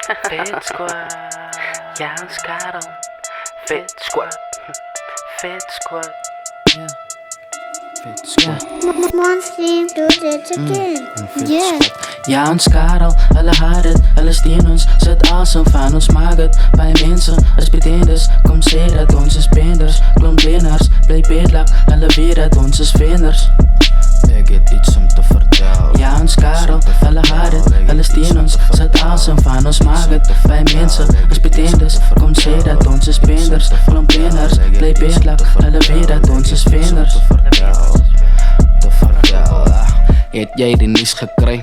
Fit squad, ja ons Karel. Fit squad, fit squad. Yeah. Fit squad. Monsters do dit again. Yeah. Ja, ons Karel, hulle haat dit, hulle steen ons, sit awesome van ons maak het. By mense, as pretenders, kom sê dat ons is penders. Klomp lenaars, bly bedlak, hulle weet dat ons is venders. Ek het iets om te vertel. Ja, ons Karel, hulle haat dit, hulle steen ons, sit awesome van ons maak het. By mense, as pretenders, kom sê dat ons is penders. Klomp lenaars, bly bedlak, hulle weet dat ons is venders. Te vertel. Het jy die nuus gekry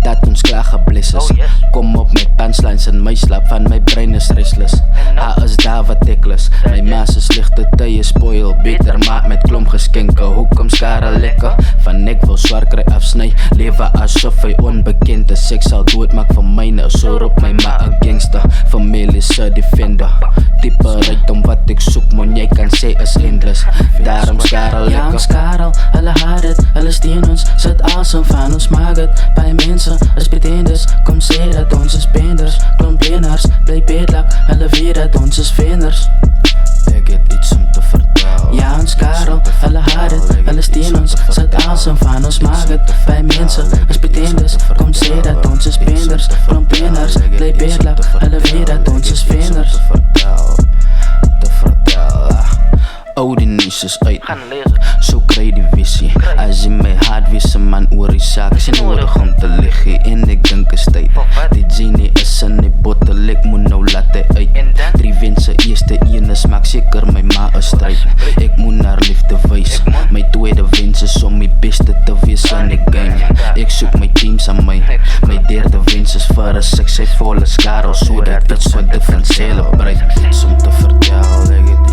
dat ons klaar gebless is? Kom op met punchlines in my slap, van my brein is restless. Is daar wat ek lus. My maas is lichte tye spoil, beter maak met klomp geskenke. Hoekom skare lekker? Van ek wil swaar kry afsny, lewe asof hy onbekend is. Ek sal doodmaak vir myne, so roep my maar 'n gangster. Familie se defender, type ryk om wat ek soek, man jy kan sê is endless. Daarom skare Ja, ons lekker. Karel, hulle haat dit, hulle steen ons, sit awesome van ons maak het. By mense, as pretenders, kom sê dat ons is penders. Klomp lenaars, bly bedlak, hulle weet dat ons is venders. Ek het iets om te vertel. Ja, ons Karel, hulle haat dit, hulle steen ons, sit awesome van ons maak het. By mense, as pretenders, kom sê dat ons is penders. Klomp lenaars, bly bedlak, hulle weet dat ons is venders. Te vertel. Die nuus is uit, Gaan lees. so kry die visie. As jy my hart wees, 'n man oor die saak, is nie nodig om te liggie. En ek dink is tyd, die genie is in die bottel, ek moet nou laat hy uit. 3 wense, eerste een is, maak seker my ma is stryd. Ek moet naar liefde wys, my tweede wens is om die beste te wees in die game. Ek soek my teams aan my derde wens is vir 'n suksesvolle Karel, so dat iets wat ek kan celebrate. Iets om te vertel, ek het